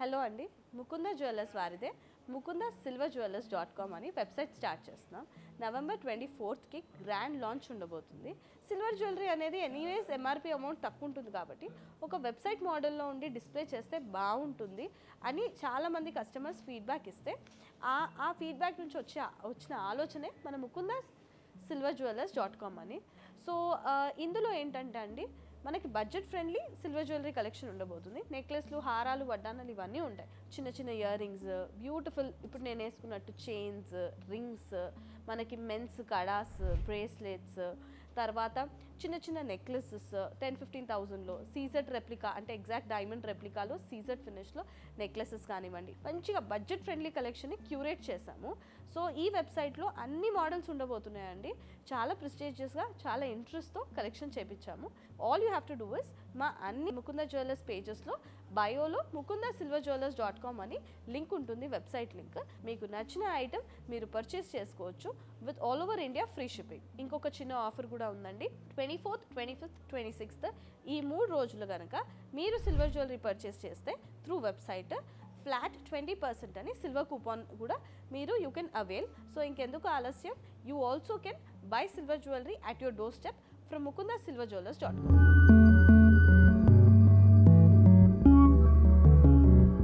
Hello అండి, Mukunda jewellers వారిదే mukundasilverjewellers.com అని వెబ్సైట్ స్టార్ట్ చేస్తున్నాం. నవంబర్ 24కి గ్రాండ్ లాంచ్ ఉండబోతుంది. సిల్వర్ జ్యువెలరీ అనేది ఎనీవేస్ ఎంఆర్పి అమౌంట్ తక్కువ ఉంటుంది కాబట్టి ఒక వెబ్సైట్ మోడల్లో ఉండి డిస్ప్లే చేస్తే బాగుంటుంది అని చాలామంది కస్టమర్స్ ఫీడ్బ్యాక్ ఇస్తే ఆ ఫీడ్బ్యాక్ నుంచి వచ్చిన ఆలోచనే మన mukundasilverjewellers.com అని. సో ఇందులో ఏంటంటే అండి, మనకి budget friendly silver jewellery collection ఉండబోతుంది. నెక్లెస్లు, హారాలు, వడ్డానాలు ఇవన్నీ ఉంటాయి. చిన్న చిన్న ఇయర్ రింగ్స్, బ్యూటిఫుల్ ఇప్పుడు నేను వేసుకున్నట్టు చైన్స్, రింగ్స్, మనకి మెన్స్ కడాస్, బ్రేస్లెట్స్, తర్వాత చిన్న చిన్న నెక్లెసెస్ 10-15,000లో సీజెడ్ రెప్లికా అంటే ఎగ్జాక్ట్ డైమండ్ రెప్లికాలో సీజెడ్ ఫినిష్లో నెక్లెసెస్ కానివ్వండి, మంచిగా బడ్జెట్ ఫ్రెండ్లీ కలెక్షన్ని క్యూరేట్ చేశాము. సో ఈ వెబ్సైట్లో అన్ని మోడల్స్ ఉండబోతున్నాయండి. చాలా ప్రెస్టీజియస్గా, చాలా ఇంట్రెస్ట్తో కలెక్షన్ చేపించాము. All you have to do is మా అన్ని ముకుంద జ్యువెలర్స్ పేజెస్లో బయోలో mukundasilverjewellers.com అని లింక్ ఉంటుంది, వెబ్సైట్ లింక్. మీకు నచ్చిన ఐటమ్ మీరు పర్చేస్ చేసుకోవచ్చు with all over India free shipping. ఇంకొక చిన్న ఆఫర్ కూడా ఉందండి. 24th, 25th, 26th ఈ 3 రోజులు కనుక మీరు సిల్వర్ జ్యువెలరీ పర్చేస్ చేస్తే త్రూ వెబ్సైట్ ఫ్లాట్ 20% అని సిల్వర్ కూపాన్ కూడా యూ కెన్ అవైల్. సో ఇంకెందుకు ఆలస్యం, you also can buy silver jewellery at your door step from mukundasilverjewellers.com.